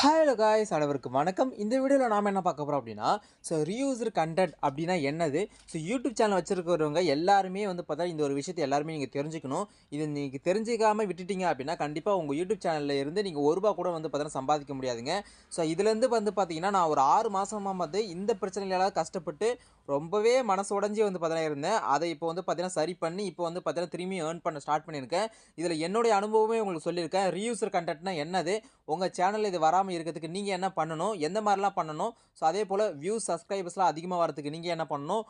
Hello guys அனைவருக்கும் வணக்கம். இந்த வீடியோவில் நாம் என்ன பார்க்க போகிறோம் அப்படின்னா, ரீயூஸ்டு கண்டென்ட் அப்படின்னா என்னது? யூடியூப் சேனல் வச்சிருக்கிறவங்க எல்லாருமே பார்த்தா இந்த ஒரு விஷயத்தை எல்லாருமே நீங்கள் தெரிஞ்சுக்கணும். இது நீங்கள் தெரிஞ்சிக்காமல் விட்டுட்டீங்க அப்படின்னா கண்டிப்பாக உங்கள் யூடியூப் சேனலில் இருந்து நீங்கள் ₹1 கூட பார்த்தீங்கன்னா சம்பாதிக்க முடியாதுங்க. இதுலேருந்து பார்த்தீங்கன்னா நான் ஒரு 6 மாதமாக இந்த பிரச்சனைகளால் கஷ்டப்பட்டு ரொம்பவே மனசு உடைஞ்சி பார்த்தீங்கன்னா இருந்தேன். அதை இப்போ பார்த்தீங்கன்னா சரி பண்ணி இப்போ பார்த்தீங்கன்னா திரும்பி ஏர்ன் பண்ண ஸ்டார்ட் பண்ணியிருக்கேன். இதில் என்னுடைய அனுபவமே உங்களுக்கு சொல்லியிருக்கேன். ரீயூஸ்டு கண்டென்ட்னா என்னது? உங்கள் சேனலில் இது வராமல் இருக்கிறதுக்கு நீங்கள் என்ன பண்ணணும், எந்த மாதிரிலாம் பண்ணணும், அதேபோல் வியூஸ் சப்ஸ்கிரைபர்ஸ்லாம் அதிகமாக வரதுக்கு நீங்கள் என்ன பண்ணணும்,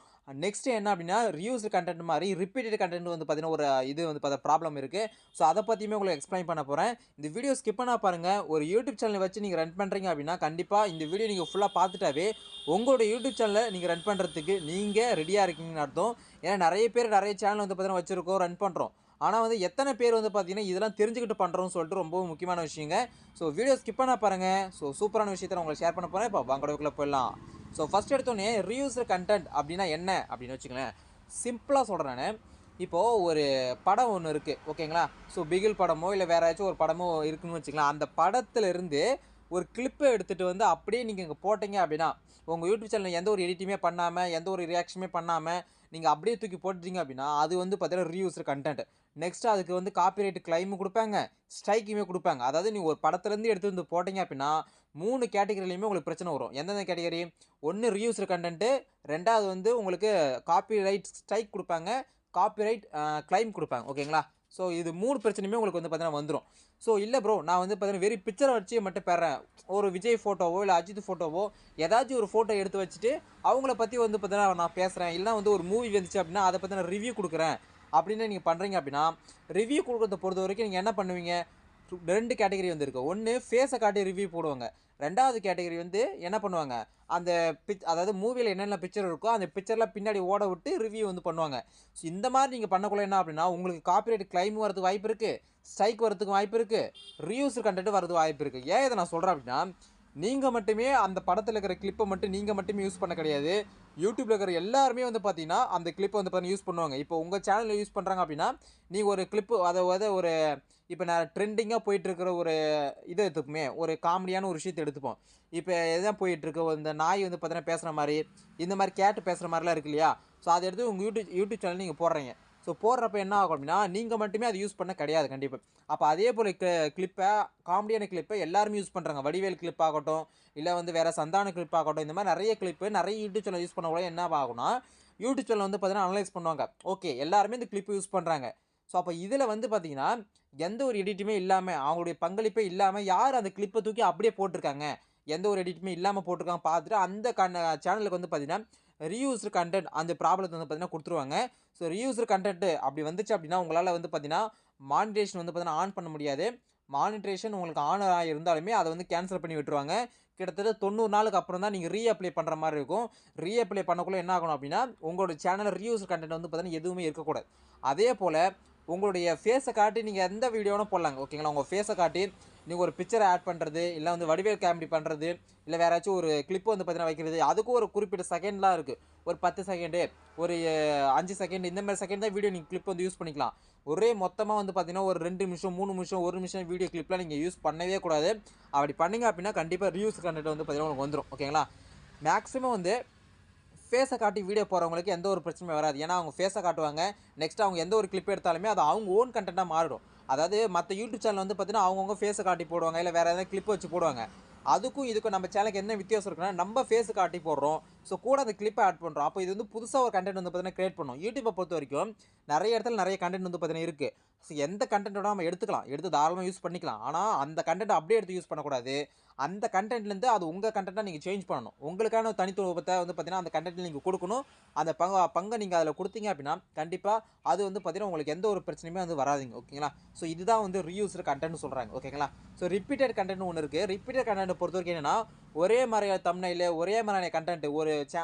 நெக்ஸ்ட்டு என்ன அப்படின்னா ரியூஸ்டு கண்டென்ட் மாதிரி ரிப்பீட்டட் கண்டென்ட் பார்த்தீங்கன்னா ஒரு இது பார்த்தா ப்ராப்ளம் இருக்குது. அதை பற்றியுமே உங்களுக்கு எக்ஸ்பிளைன் பண்ண போகிறேன். இந்த வீடியோ ஸ்கிப் பண்ணா பாருங்கள். ஒரு யூடியூப் சேனலை வச்சு நீங்கள் ரன் பண்ணுறீங்க அப்படின்னா கண்டிப்பாக இந்த வீடியோ நீங்கள் ஃபுல்லாக பார்த்துட்டாவே உங்களோட யூடியூப் சேனலை நீங்கள் ரன் பண்ணுறதுக்கு நீங்கள் ரெடியாக இருக்கீங்கன்னு அர்த்தம். ஏன்னா நிறைய பேர் நிறைய சேனல் பார்த்தீங்கன்னா வச்சுருக்கோம், ரன் பண்ணுறோம். ஆனால் எத்தனை பேர் பார்த்தீங்கன்னா இதெல்லாம் தெரிஞ்சுக்கிட்டு பண்ணுறோம்னு சொல்லிட்டு ரொம்பவும் முக்கியமான விஷயங்க. வீடியோ ஸ்கிப் பண்ணா பாருங்கள். சூப்பரான விஷயத்தை நான் உங்களுக்கு ஷேர் பண்ண போகிறேன். இப்போ வாங்கடவுக்குள்ளே போயிடலாம். ஃபஸ்ட் எடுத்தோடனே ரீயூஸ்டு கண்டென்ட் அப்படின்னா என்ன அப்படின்னு வச்சுக்கங்களேன். சிம்பிளாக சொல்கிறேன் நான். இப்போது ஒரு படம் ஒன்று இருக்குது ஓகேங்களா. பிகில் படமோ இல்லை வேறு ஏதாச்சும் ஒரு படமோ இருக்குதுன்னு வச்சுக்கலாம். அந்த படத்துலேருந்து ஒரு கிளிப்பை எடுத்துகிட்டு அப்படியே நீங்கள் இங்கே போட்டிங்க அப்படின்னா உங்கள் யூடியூப் சேனலில் எந்த ஒரு எடிட்டுமே பண்ணாமல் எந்த ஒரு ரியாக்ஷனுமே பண்ணாமல் நீங்கள் அப்படியே தூக்கி போட்டுட்டீங்க அப்படின்னா அது பார்த்தீங்கன்னா ரீயூஸ்டு கண்டென்ட். நெக்ஸ்ட்டு அதுக்கு காப்பிரைட் கிளைமும் கொடுப்பாங்க, ஸ்ட்ரைக்குமே கொடுப்பாங்க. அதாவது நீங்கள் ஒரு படத்துலேருந்து எடுத்து போட்டிங்க அப்படின்னா 3 கேட்டகரிலையுமே உங்களுக்கு பிரச்சனை வரும். எந்தெந்த கேட்டகரி? ஒன்று ரீயூஸ்டு கண்டென்ட்டு, 2வது உங்களுக்கு காப்பிரைட் ஸ்ட்ரைக் கொடுப்பாங்க, காப்பிரைட் கிளைம் கொடுப்பாங்க ஓகேங்களா. இது 3 பிரச்சனையுமே உங்களுக்கு பார்த்தீங்கன்னா வந்துடும். இல்லை ப்ரோ நான் பார்த்தீங்கன்னா வெறும் பிக்சரை வச்சு மட்டும் பெறேன். ஒரு விஜய் ஃபோட்டோவோ இல்லை அஜித் ஃபோட்டோவோ ஏதாச்சும் ஒரு ஃபோட்டோ எடுத்து வச்சுட்டு அவங்கள பற்றி பார்த்தீங்கன்னா நான் பேசுகிறேன். இல்லைனா ஒரு மூவி வந்துச்சு அப்படின்னா அதை பற்றி நான் ரிவ்யூ கொடுக்குறேன் அப்படின்னு நீங்கள் பண்ணுறீங்க அப்படின்னா, ரிவ்யூ கொடுக்குறத பொறுத்த வரைக்கும் நீங்கள் என்ன பண்ணுவீங்க? 2 கேட்டகரி இருக்குது. ஒன்று ஃபேஸை காட்டி ரிவ்யூ போடுவாங்க. 2வது கேட்டகரி என்ன பண்ணுவாங்க, அந்த அதாவது மூவியில் என்னென்ன பிக்சர் இருக்கோ அந்த பிக்சர்லாம் பின்னாடி ஓட விட்டு ரிவ்யூ பண்ணுவாங்க. இந்த மாதிரி நீங்கள் பண்ணக்குள்ள என்ன அப்படின்னா உங்களுக்கு காப்பிரைட் கிளைம் வரதுக்கு வாய்ப்பு இருக்குது, ஸ்ட்ரைக் வரதுக்கு வாய்ப்பு இருக்குது, ரீயூஸ்டு கண்டென்ட் வரதுக்கு வாய்ப்பு இருக்குது. ஏன் இதை நான் சொல்கிறேன் அப்படின்னா, நீங்கள் மட்டுமே அந்த படத்தில் இருக்கிற கிளிப்பை மட்டும் நீங்கள் மட்டுமே யூஸ் பண்ண கிடையாது. யூடியூப்பில் இருக்கிற எல்லாருமே பார்த்தீங்கன்னா அந்த கிளிப்பை பார்த்தீங்கன்னா யூஸ் பண்ணுவாங்க. இப்போ உங்கள் சேனலில் யூஸ் பண்ணுறாங்க அப்படின்னா நீங்கள் ஒரு கிளிப்பு அதாவது ஒரு இப்போ நான் ட்ரெண்டிங்காக போயிட்டுருக்கிற ஒரு இதை எடுத்துப்போமே, ஒரு காமெடியான ஒரு விஷயத்தை எடுத்துப்போம். இப்போ எதுதான் போயிட்டுருக்கு, இந்த நாய் பார்த்தீங்கன்னா பேசுகிற மாதிரி, இந்த மாதிரி கேட்டு பேசுகிற மாதிரிலாம் இருக்கு இல்லையா. அதை எடுத்து உங்கள் யூடியூப் சேனல் நீங்கள் போடுறீங்க. போடுறப்ப என்ன ஆகும் அப்படின்னா நீங்கள் மட்டுமே அதை யூஸ் பண்ண கிடையாது கண்டிப்பாக. அப்போ அதே போல் கிளிப்பை காமெடியான கிளிப்பை எல்லாருமே யூஸ் பண்ணுறாங்க. வடிவேல் கிளிப் ஆகட்டும், இல்லை வேறு சந்தான கிளிப் ஆகட்டும், இந்த மாதிரி நிறைய கிளிப்பு நிறைய யூடியூப் சேனல் யூஸ் பண்ண கூட என்ன ஆகும்னா யூடியூப் சேனல் பார்த்தீங்கன்னா அனலைஸ் பண்ணுவாங்க. ஓகே எல்லாருமே இந்த கிளிப்பு யூஸ் பண்ணுறாங்க. அப்போ இதில் பார்த்தீங்கன்னா எந்த ஒரு எடிட்டுமே இல்லாமல் அவங்களுடைய பங்களிப்பே இல்லாமல் யார் அந்த கிளிப்பை தூக்கி அப்படியே போட்டிருக்காங்க, எந்த ஒரு எடிட்டுமே இல்லாமல் போட்டிருக்காங்க பார்த்துட்டு அந்த சேனலுக்கு பார்த்தீங்கன்னா ரீயூஸ்டு கண்டென்ட் அந்த ப்ராப்ளத்தை பார்த்தீங்கன்னா கொடுத்துருவாங்க. ரீயூஸ்டு கண்டென்ட் அப்படி வந்துச்சு அப்படின்னா உங்களால் பார்த்தீங்கன்னா மானிட்டேஷன் பார்த்தீங்கன்னா ஆன் பண்ண முடியாது. மானிட்டேஷன் உங்களுக்கு ஆன் இருந்தாலுமே அதை கேன்சல் பண்ணி விட்டுருவாங்க. கிட்டத்தட்ட 90 நாளுக்கு அப்புறம் தான் நீங்கள் ரீஅப்ளை பண்ணுற மாதிரி இருக்கும். ரீஅப்ளை பண்ணக்குள்ளே என்ன ஆகணும் அப்படின்னா உங்களோட சேனலில் ரீயூஸ்டு கண்டென்ட் பார்த்தீங்கன்னா எதுவுமே இருக்கக்கூடாது. அதே போல் உங்களுடைய ஃபேஸை காட்டி நீங்கள் எந்த வீடியோனும் போடலாங்க ஓகேங்களா. உங்கள் ஃபேஸை காட்டி நீங்கள் ஒரு பிக்சரை ஆட் பண்ணுறது, இல்லை வடிவேல் காமெடி பண்ணுறது, இல்லை வேறு ஏதாச்சும் ஒரு கிளிப்பு பார்த்தீங்கன்னா வைக்கிறது, அதுக்கும் ஒரு குறிப்பிட்ட செகண்ட்லாம் இருக்குது. ஒரு 10 செகண்டு, ஒரு 5 செகண்ட், இந்த மாதிரி செகண்ட் தான் வீடியோ நீங்கள் கிளிப் யூஸ் பண்ணிக்கலாம். ஒரே மொத்தமாக பார்த்தீங்கன்னா ஒரு 2 நிமிஷம் 3 நிமிஷம் 1 நிமிஷம் வீடியோ கிளிப்லாம் நீங்கள் யூஸ் பண்ணவே கூடாது. அப்படி பண்ணிங்க அப்படின்னா கண்டிப்பாக ரீயூஸ் கண்டென்ட் பார்த்தீங்கன்னா உங்களுக்கு வந்துடும் ஓகேங்களா. மேக்ஸிமம் ஃபேஸை காட்டி வீடியோ போகிறவங்களுக்கு எந்த ஒரு பிரச்சனையும் வராது. ஏன்னா அவங்க ஃபேஸை காட்டுவாங்க. நெக்ஸ்ட் அவங்க எந்த ஒரு கிளிப் எடுத்தாலுமே அது அவங்க ஓன் கண்டென்ட்டாக மாறிடும். அதாவது மற்ற யூடியூப் சேனல் பார்த்தீங்கன்னா அவங்கவுங்க ஃபேஸை காட்டி போடுவாங்க, இல்லை வேறு எதாவது கிளிப் வச்சு போடுவாங்க. அதுக்கும் இதுக்கும் நம்ம சேனலுக்கு என்ன வித்தியாசம் இருக்குன்னா நம்ம ஃபேஸு காட்டி போடுறோம். கூட அந்த கிளிப்பை ஆட் பண்ணுறோம். அப்போ இது புதுசாக ஒரு கண்டென்ட் பார்த்தீங்கன்னா கிரியேட் பண்ணும். யூடியூப்பை பொறுத்த வரைக்கும் நிறைய இடத்துல நிறைய கண்டென்ட் பார்த்தீங்கன்னா இருக்குது. எந்த கண்டென்ட்டோட நம்ம எடுத்துக்கலாம், எடுத்து தாராளமாக யூஸ் பண்ணிக்கலாம். ஆனால் அந்த கண்டென்ட் அப்படியே எடுத்து யூஸ் பண்ணக்கூடாது. அந்த கண்டென்ட்லேருந்து அது உங்கள் கண்டென்ட்டாக நீங்கள் சேஞ்ச் பண்ணணும். உங்களுக்கான தனித்துவத்தை பார்த்தீங்கன்னா அந்த கண்டென்ட்டில் நீங்கள் கொடுக்கணும். அந்த பங்கை நீங்கள் அதில் கொடுத்தீங்க அப்படின்னா கண்டிப்பாக அது பார்த்தீங்கன்னா உங்களுக்கு எந்த ஒரு பிரச்சனையுமே வராதுங்க ஓகேங்களா. இதுதான் ரீயூஸ்டு கண்டென்ட்னு சொல்கிறாங்க ஓகேங்களா. ரிப்பீட்டட் கண்டென்ட் ஒன்று இருக்குது. ரிப்பீட்டட் கண்டென்ட் பொறுத்த வரைக்கும் என்னென்னா ஒரே மாதிரியான தம்ப்நெயில், ஒரே மாதிரியான கண்டென்ட் ஒரு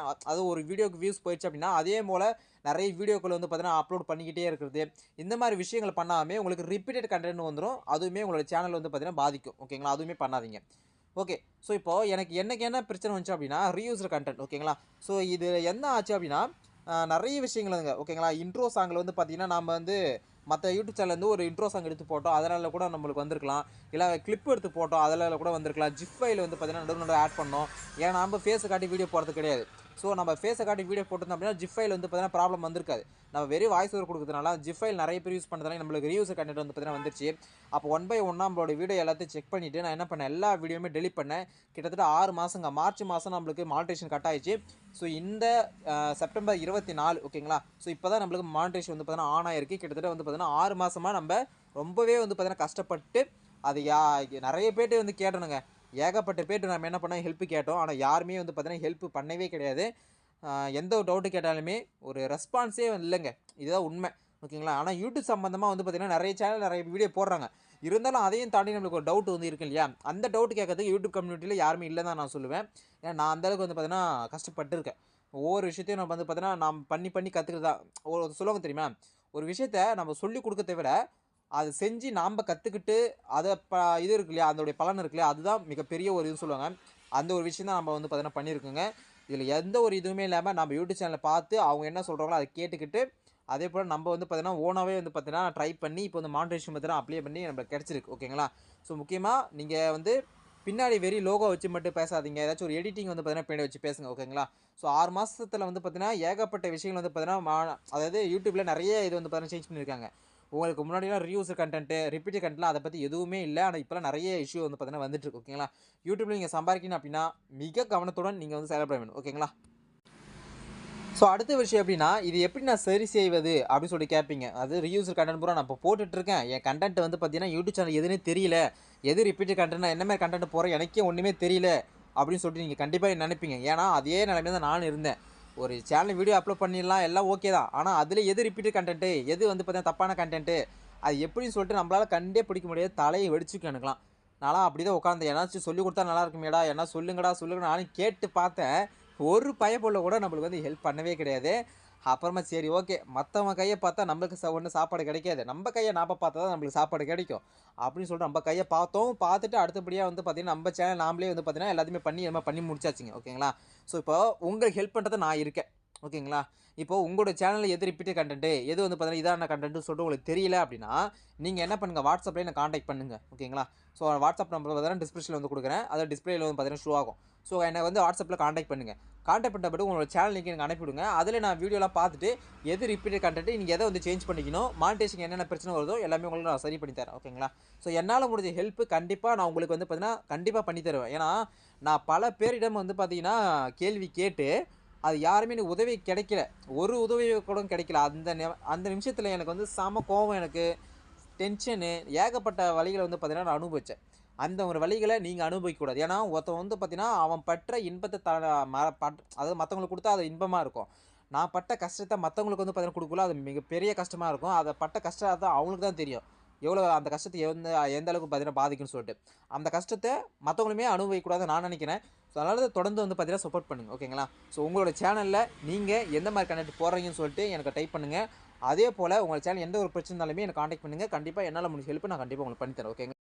அது ஒரு வீடியோக்கு வியூஸ் போயிடுச்சு அப்படின்னா அதே போல் நிறைய வீடியோக்கள் பார்த்தீங்கன்னா அப்லோட் பண்ணிக்கிட்டே இருக்கிறது. இந்த மாதிரி விஷயங்கள் பண்ணாமல் உங்களுக்கு ரிப்பீட்டட் கண்டென்ட் வந்துடும். அதுவுமே உங்களோட சேனல் பார்த்தீங்கன்னா பாதிக்கும் ஓகேங்களா. அதுவுமே பண்ணாதீங்க. ஓகே. இப்போது எனக்கு என்ன பிரச்சனை வந்துச்சு அப்படின்னா ரீயூஸ்டு கண்டென்ட் ஓகேங்களா. இது என்ன ஆச்சு அப்படின்னா நிறைய விஷயங்கள் ஓகேங்களா. இன்ட்ரோ சாங்கில் வந்து பார்த்தீங்கன்னா நம்ம வந்து மற்ற யூடியூப் சேனல்லேருந்து ஒரு இன்ட்ரோ சாங் எடுத்து போட்டோம், அதனால் கூட நம்மளுக்கு வந்திருக்கலாம். இல்லை கிளிப் எடுத்து போட்டோம், அதில் கூட வந்திருக்கலாம். ஜிப் ஃபைல் வந்து பார்த்தீங்கன்னா நடுவில் ஆட் பண்ணோம். ஏன்னா நம்ம ஃபேஸை காட்டி வீடியோ போடுறது கிடையாது. ஸோ நம்ம ஃபேஸை காட்டி வீடியோ போட்டிருந்தோம் அப்படின்னா ஜிப் ஃபைல் வந்து பார்த்தீங்கன்னா ப்ராப்ளம் வந்திருக்காது. நம்ம வெறும் வாய்ஸ் ஓவர் கொடுக்குறதுனால ஜிப் ஃபைல் நிறைய பேர் யூஸ் பண்ணுறதுனால நம்மளுக்கு ரிவ்யூஸ் கண்டென்ட் வந்து பார்த்தீங்கன்னா வந்துருச்சு. அப்போ 1 பை 1 நம்மளோட வீடியோ எல்லாத்தையும் செக் பண்ணிவிட்டு நான் என்ன பண்ணேன், எல்லா வீடியோவுமே டெலிட் பண்ணேன். கிட்டத்தட்ட 6 மாதங்க. மார்ச் மாதம் நம்மளுக்கு மானிட்டேஷன் கட் ஆயிடுச்சு. ஸோ இந்த செப்டம்பர் 24 ஓகேங்களா. ஸோ இப்போ தான் நம்மளுக்கு மானிட்டேஷன் வந்து பார்த்தீங்கன்னா ஆன் ஆயிருக்கு. கிட்டத்தட்ட வந்து பார்த்தீங்கன்னா 6 மாதமாக நம்ம ரொம்பவே வந்து பார்த்தீங்கன்னா கஷ்டப்பட்டு அது நிறைய பேர்ட்டு வந்து கேட்டணுங்க. ஏகப்பட்ட பேர்ட்டு நம்ம என்ன பண்ணோம், ஹெல்ப் கேட்டோம். ஆனால் யாருமே வந்து பார்த்தீங்கன்னா ஹெல்ப் பண்ணவே கிடையாது. எந்த ஒரு டவுட்டு கேட்டாலுமே ஒரு ரெஸ்பான்ஸே இல்லைங்க. இதுதான் உண்மை ஓகேங்களா. ஆனால் யூடியூப் சம்மந்தமாக வந்து பார்த்தீங்கன்னா நிறைய சேனல் நிறைய வீடியோ போடுறாங்க. இருந்தாலும் அதையும் தாண்டி நம்மளுக்கு ஒரு டவுட் வந்து இருக்கு இல்லையா, அந்த டவுட் கேட்கறதுக்கு யூடியூப் கம்யூனிட்டியில் யாருமே இல்லைன்னு தான் நான் சொல்லுவேன். ஏன்னா நான் அந்தளவுக்கு வந்து பார்த்தீங்கன்னா கஷ்டப்பட்டுருக்கேன். ஒவ்வொரு விஷயத்தையும் நம்ம வந்து பார்த்தீங்கன்னா நாம் பண்ணி கற்றுக்கிறதா ஒரு சொல்லுவாங்க தெரியுமா, ஒரு விஷயத்த நம்ம சொல்லிக் கொடுக்கறத விட அது செஞ்சு நாம் கற்றுக்கிட்டு அதை இது இருக்கு இல்லையா, அதோடைய பலன் இருக்கு இல்லையா, அதுதான் மிகப்பெரிய ஒரு இது சொல்லுவாங்க. அந்த ஒரு விஷயம் தான் நம்ம வந்து பார்த்தீங்கன்னா பண்ணியிருக்கோங்க. இதில் எந்த ஒரு இதுவுமே இல்லாமல் நம்ம யூடியூப் சேனலை பார்த்து அவங்க என்ன சொல்கிறாங்களோ அதை கேட்டுக்கிட்டு அதே போல் நம்ம வந்து பார்த்தீங்கன்னா ஓனாகவே வந்து பார்த்தீங்கன்னா ட்ரை பண்ணி இப்போ வந்து மானிட்டேஷன் பார்த்தீங்கன்னா அப்ளை பண்ணி நம்மளுக்கு கிடச்சிருக்கு ஓகேங்களா. ஸோ முக்கியமாக நீங்கள் வந்து பின்னாடி வெறி லோகோ வச்சு மட்டும் பேசாதீங்க. ஏதாச்சும் ஒரு எடிட்டிங் வந்து பார்த்தீங்கன்னா பின்னாடி வச்சு பேசுங்க ஓகேங்களா. ஸோ 6 மாதத்தில் வந்து பார்த்தீங்கன்னா ஏகப்பட்ட விஷயங்கள் வந்து பார்த்தீங்கன்னா அதாவது யூடியூப்பில் நிறைய இது வந்து பார்த்தீங்கன்னா சேஞ்ச் பண்ணியிருக்காங்க. உங்களுக்கு முன்னாடிலாம் ரிவ்யூஸ் கண்டென்ட்டு ரிப்பீட் கண்டென்ட்லாம் அதை பற்றி எதுவுமே இல்லை. ஆனால் இப்போலாம் நிறைய இஷ்யூ வந்து பார்த்தீங்கன்னா வந்துட்டுருக்கு ஓகேங்களா. யூடியூப்பில் நீங்கள் சம்பாதிக்கணும் அப்படின்னா மிக கவனத்துடன் நீங்கள் வந்து செயல்பட வேணும் ஓகேங்களா. ஸோ அடுத்த விஷயம் எப்படின்னா, இது எப்படி நான் சரி செய்வது அப்படின்னு சொல்லி கேட்பீங்க. அது ரிவ்யூஸர் கண்டென்ட் பூரா நான் இப்போ போட்டுட்ருக்கேன். என் கண்டென்ட் வந்து பார்த்தீங்கன்னா யூடியூப் சேனல் எதுன்னே தெரியல. எது ரிப்பீட்டட் கண்டென்ட், நான் என்ன மாதிரி கண்டென்ட் போடுறேன் எனக்கே ஒன்றுமே தெரியல அப்படின்னு சொல்லிட்டு நீங்கள் கண்டிப்பாக நினைப்பீங்க. ஏன்னா அதே நிலைமையில தான் நானும் இருந்தேன். ஒரு சேனல் வீடியோ அப்லோட் பண்ணிடலாம் எல்லாம் ஓகே தான். ஆனால் அதில் எது ரிப்பீட்டட் கண்டென்ட்டு, எது வந்து பார்த்தீங்கன்னா தப்பான கண்டென்ட்டு, அது எப்படின்னு சொல்லிட்டு நம்மளால் கண்டே பிடிக்க முடியாது. தலையை வெடிச்சுக்கும் எனக்குலாம். நான்லாம் அப்படி தான் உட்காந்தேன். ஏதாச்சும் சொல்லிக் கொடுத்தா நல்லா இருக்குமேடா, என்ன சொல்லுங்கடா சொல்லுங்க நானும் கேட்டு பார்த்தேன். ஒரு பயப்புள்ள கூட நம்மளுக்கு வந்து ஹெல்ப் பண்ணவே கிடையாது. அப்புறமா சரி ஓகே, மற்றவங்க கையை பார்த்தா நம்மளுக்கு ஒன்றும் சாப்பாடு கிடைக்காது. நம்ம கையை நாம பார்த்தா தான் நம்மளுக்கு சாப்பாடு கிடைக்கும். அப்படின்னு சொல்லிட்டு நம்ம கையை பார்த்தோம். பார்த்துட்டு அடுத்தபடியாக வந்து பார்த்தீங்கன்னா நம்ம சேனல் நாமளே வந்து பார்த்தீங்கன்னா எல்லாத்தையுமே பண்ணி முடிச்சாச்சுங்க ஓகேங்களா. ஸோ இப்போ உங்களுக்கு ஹெல்ப் பண்ணுறது நான் இருக்கேன் ஓகேங்களா. இப்போ உங்களோட சேனலில் எது ரிப்பீட்டட் கண்டென்ட்டு, எது வந்து பார்த்தீங்கன்னா இதான கண்டென்ட்னு சொல்லிட்டு உங்களுக்கு தெரியல அப்படின்னா, நீங்கள் என்ன பண்ணுங்கள், வாட்ஸ்அப்லேயே என்ன காண்டாக்ட் பண்ணுங்கள் ஓகேங்களா. ஸோ வாட்ஸ்அப் நம்பர் பார்த்தீங்கன்னா டிஸ்கிரிப்ஷனில் வந்து கொடுக்குறேன். அதாவது டிஸ்பிளேல வந்து பார்த்தீங்கன்னா ஷோ ஆகும். ஸோ என்னை வந்து வாட்ஸ்அப்பில் காண்டாக்ட் பண்ணுங்கள். காண்டாக்ட் பண்ண பிறகு உங்களோட சேனல் லிங்க் எனக்கு அனுப்பிவிடுங்க. அதில் நான் வீடியோலாம் பார்த்துட்டு எது ரிப்பீட்டட் கண்டென்ட் நீங்கள் எதை வந்து சேஞ்ச் பண்ணிக்கணும், மானிட்டேஷன் என்னென்ன பிரச்சனை வருதோ எல்லாமே உங்களுக்கு நான் சரி பண்ணி தரேன் ஓகேங்களா. ஸோ என்னால் முடிஞ்ச ஹெல்ப் கண்டிப்பாக நான் உங்களுக்கு வந்து பார்த்தீங்கன்னா கண்டிப்பாக பண்ணி தருவேன். ஏன்னா நான் பல பேரிடம் வந்து பார்த்தீங்கன்னா கேள்வி கேட்டு அது யாருமே எனக்கு உதவி கிடைக்கல. ஒரு உதவி கூட கிடைக்கல. அந்த நிமிஷத்தில் எனக்கு வந்து செம கோவம், எனக்கு டென்ஷனு, ஏகப்பட்ட வலிகளை வந்து பார்த்தீங்கன்னா நான் அனுபவித்தேன். அந்த ஒரு வலிகளை நீங்கள் அனுபவிக்கக்கூடாது. ஏன்னா ஒருத்தன் வந்து பார்த்தீங்கன்னா அவன் பற்ற இன்பத்தை அதாவது மற்றவங்களுக்கு கொடுத்தா அது இன்பமாக இருக்கும். நான் பட்ட கஷ்டத்தை மற்றவங்களுக்கு வந்து பார்த்தீங்கன்னா கொடுக்கல, அது மிகப்பெரிய கஷ்டமாக இருக்கும். அதை பட்ட கஷ்டத்தை அவங்களுக்கு தான் தெரியும். எவ்வளோ அந்த கஷ்டத்தை எந்த அளவுக்கு பார்த்தீங்கன்னா பாதிக்குன்னு சொல்லிட்டு. அந்த கஷ்டத்தை மற்றவங்களுமே அனுபவிக்கக்கூடாதுன்னு நான் நினைக்கிறேன். ஸோ அதனால் தொடர்ந்து வந்து பார்த்தீங்கன்னா சப்போர்ட் பண்ணுங்கள் ஓகேங்களா. ஸோ உங்களோட சேனலில் நீங்கள் எந்த மாதிரி கண்டென்ட் போடுறீங்கன்னு சொல்லிட்டு எனக்கு டைப் பண்ணுங்கள். அதே போல் உங்கள் சேனல் எந்த ஒரு பிரச்சனை இருந்தாலுமே எனக்கு காண்டாக்ட் பண்ணுங்கள். கண்டிப்பாக என்னால் முடிஞ்ச ஹெல்ப் நான் கண்டிப்பாக உங்களுக்கு பண்ணித்தரேன் ஓகேங்க.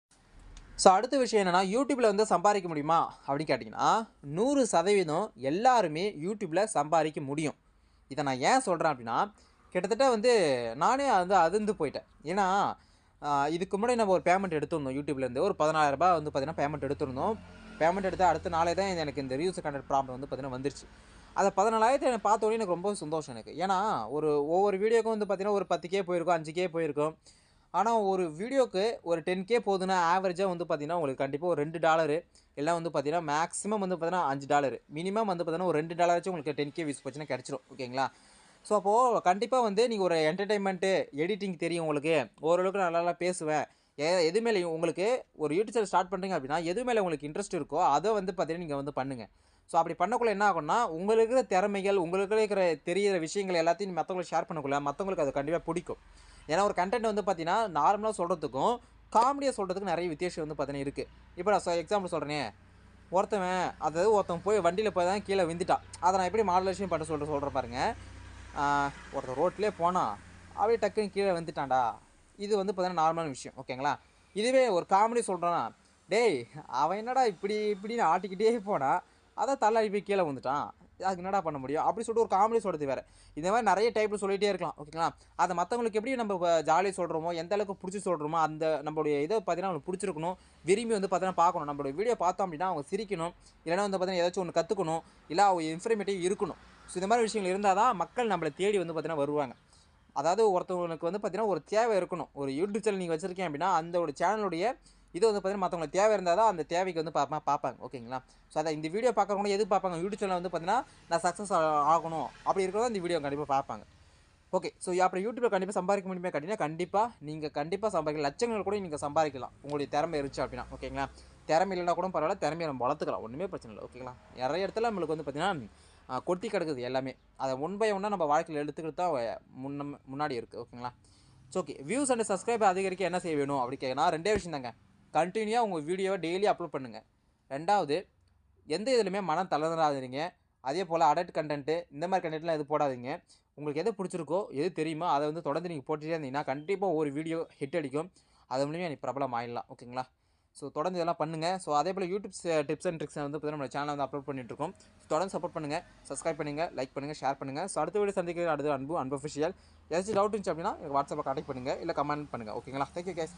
ஸோ அடுத்த விஷயம் என்னென்னா, யூடியூப்பில் வந்து சம்பாதிக்க முடியுமா அப்படின்னு கேட்டிங்கன்னா 100% எல்லாருமே யூடியூப்பில் சம்பாதிக்க முடியும். இதை நான் ஏன் சொல்கிறேன் அப்படின்னா, கிட்டத்தட்ட வந்து நானே வந்து அதிர்ந்து போயிட்டேன். ஏன்னா இதுக்கு முன்னாடி நம்ம ஒரு பேமெண்ட் எடுத்திருந்தோம் யூடியூப்லேருந்து. ஒரு 14,000 வந்து பார்த்தீங்கன்னா பேமெண்ட் எடுத்திருந்தோம். பேமெண்ட் எடுத்த அடுத்த நாளே தான் எனக்கு இந்த ரிவ்யூஸ் கண்டென்ட் ப்ராப்ளம் வந்து பார்த்தீங்கன்னா வந்துருச்சு. அந்த 14,000 எனக்கு பார்த்த உடனே எனக்கு ரொம்ப சந்தோஷம் எனக்கு. ஏன்னா ஒவ்வொரு வீடியோக்கும் வந்து பார்த்தீங்கன்னா ஒரு 10K போயிருக்கும், 5K போயிருக்கும். ஆனால் ஒரு வீடியோக்கு ஒரு 10K போகுதுன்னா ஆவரேஜாக வந்து பார்த்தீங்கன்னா உங்களுக்கு கண்டிப்பாக ஒரு $2 எல்லாம் வந்து பார்த்தீங்கன்னா மேக்ஸிமம் வந்து பார்த்தீங்கன்னா $5 மினிமம் வந்து பார்த்தீங்கன்னா ஒரு $2 உங்களுக்கு 10K வியூஸ் போச்சுன்னா கிடச்சிரும் ஓகேங்களா. ஸோ அப்போது கண்டிப்பாக வந்து நீங்கள் ஒரு என்டர்டெயின்மெண்ட்டு, எடிட்டிங் தெரியும் உங்களுக்கு, ஓரளவுக்கு நல்லா பேசுவேன், எது மேலே உங்களுக்கு ஒரு யூடியூப் சேனல் ஸ்டார்ட் பண்ணுறீங்க அப்படின்னா எது மேலே உங்களுக்கு இன்ட்ரெஸ்ட் இருக்கோ அதை வந்து பார்த்தீங்கன்னா நீங்கள் வந்து பண்ணுங்கள். ஸோ அப்படி பண்ணக்குள்ள என்ன ஆகும்னா, உங்களுக்கு இருக்கிற திறமைகள், உங்களுக்கு இருக்கிற தெரியிற விஷயங்கள் எல்லாத்தையும் மற்றவங்களுக்கு ஷேர் பண்ணக்குள்ள மற்றவங்களுக்கு அது கண்டிப்பாக பிடிக்கும். ஏன்னா ஒரு கண்டென்ட் வந்து பார்த்தீங்கன்னா நார்மலாக சொல்கிறதுக்கும் காமெடியாக சொல்கிறதுக்கும் நிறைய வித்தியாசம் வந்து பார்த்தீங்கன்னா இருக்குது. இப்போ நான் எக்ஸாம்பிள் சொல்கிறேனே, ஒருத்தன் போய் வண்டியில் போய் தான் கீழே விழுந்துட்டான். அதை நான் எப்படி மாடுலேஷன் பண்ண சொல்கிறேன் பாருங்க. ஒருத்தன் ரோட்லேயே போனான், அப்படியே டக்குன்னு கீழே வந்துட்டான்டா. இது வந்து பார்த்தீங்கன்னா நார்மலான விஷயம் ஓகேங்களா. இதுவே ஒரு காமெடி சொல்கிறோன்னா, டேய் அவன் என்னடா இப்படி இப்படின்னு ஆட்டிக்கிட்டே போனால் அதான் தள்ளாடி போய் கீழே வந்துட்டான். அதுக்கு என்னடா பண்ண முடியும் அப்படி சொல்லிட்டு ஒரு காமெடி சொல்கிறது வேறு. இந்த மாதிரி நிறைய டைப்பில் சொல்லிகிட்டே இருக்கலாம் ஓகேங்களா. அதை மற்றவங்களுக்கு எப்படி நம்ம ஜாலியாக சொல்கிறோமோ, எந்த அளவுக்கு பிடிச்சி சொல்கிறோமோ, அந்த நம்மளுடைய இதை பார்த்தீங்கன்னா அவங்களுக்கு பிடிச்சிருக்கணும், விரும்பி வந்து பார்த்தீங்கன்னா பார்க்கணும். நம்மளுடைய வீடியோ பார்த்தோம் அப்படின்னா அவங்க சிரிக்கணும், இல்லைனா வந்து பார்த்தீங்கன்னா ஏதாச்சும் ஒன்று கற்றுக்கணும், இல்லை அவங்க இன்ஃபர்மேட்டிவ் இருக்கணும். ஸோ இந்த மாதிரி விஷயங்கள் இருந்தால் தான் மக்கள் நம்மளை தேடி வந்து பார்த்தீங்கன்னா வருவாங்க. அதாவது ஒருத்தவங்களுக்கு வந்து பார்த்தீங்கன்னா ஒரு தேவை இருக்கணும். ஒரு யூடியூப் சேனல் நீங்கள் வச்சுருக்கீங்க அப்படின்னா அந்த ஒரு சேனலுடைய இது வந்து பார்த்தீங்கன்னா மற்றவங்களுக்கு தேவை இருந்தால் தான் அந்த தேவைக்கு வந்து பார்ப்பாங்க ஓகேங்களா. ஸோ அதை இந்த வீடியோ பார்க்குறவங்க எது பார்ப்பாங்க, யூடியூப் சேனல் வந்து பார்த்தீங்கன்னா நான் சக்ஸஸ் ஆகணும் அப்படி இருக்கிறதா இந்த வீடியோ கண்டிப்பாக பார்ப்பாங்க. ஓகே. ஸோ அப்புறம் யூடியூப்பில் கண்டிப்பாக சம்பாதிக்க முடியுமே கேட்டிங்கன்னா கண்டிப்பாக சம்பாதிக்கலாம். லட்சங்கள் கூட நீங்கள் சம்பாதிக்கலாம் உங்களுடைய திறமை இருந்துச்சு அப்படின்னா ஓகேங்களா. திறமை இல்லைனா கூட பரவாயில்ல, திறமையை நம்ம வளர்த்துக்கலாம், ஒன்றுமே பிரச்சனை இல்லை ஓகேங்களா. நிறைய இடத்துல நம்மளுக்கு வந்து பார்த்தீங்கன்னா கொட்டி கிடக்குது எல்லாமே. அதை ஒன் பை ஒன்னாக நம்ம வாழ்க்கையில் எடுத்துக்கிட்டு தான் முன்னாடி இருக்குது ஓகேங்களா. So okay. Views and subscribe அதிகரிக்க என்ன செய்ய வேணும் அப்படி கேட்குறேன். ரெண்டே விஷயம் தாங்க. கண்டினியூவாக உங்கள் வீடியோவை டெய்லி அப்லோட் பண்ணுங்கள். ரெண்டாவது, எந்த இதுலையுமே மனம் தளராதீங்க. அதே போல் அடல்ட் கண்டென்ட்டு இந்த மாதிரி கண்டென்ட்லாம் எதுவும் போடாதீங்க. உங்களுக்கு எது பிடிச்சிருக்கோ, எது தெரியுமோ அதை வந்து தொடர்ந்து நீங்கள் போட்டுகிட்டே இருந்தீங்கன்னா கண்டிப்பாக ஒரு வீடியோ ஹிட் அடிக்கும். அது மூலியமாக நீ பிரபலம் ஆயிடலாம் ஓகேங்களா. ஸோ தொடர்ந்து இதெல்லாம் பண்ணுங்கள். ஸோ அதே போல் யூடியூப் டிப்ஸ் அண்ட் ட்ரிக்ஸ் வந்து பார்த்தீங்கன்னா நம்ம சேனலில் வந்து அப்லோட் பண்ணிட்டுருக்கோம். தொடர்ந்து சப்போர்ட் பண்ணுங்கள், சப்ஸ்கிரைப் பண்ணுங்கள், லைக் பண்ணுங்கள், ஷேர் பண்ணுங்கள். ஸோ அடுத்த வீடியோ சந்திக்கிற அடுத்த அன்பு அஃபிஷியல். ஏதாச்சும் டவுட் இருந்துச்சு அப்படின்னா எனக்கு வாட்ஸ்அப்பில் கான்டெக்ட் பண்ணுங்கள், இல்லை கமெண்ட் பண்ணுங்கள் ஓகேங்களா. Thank you guys.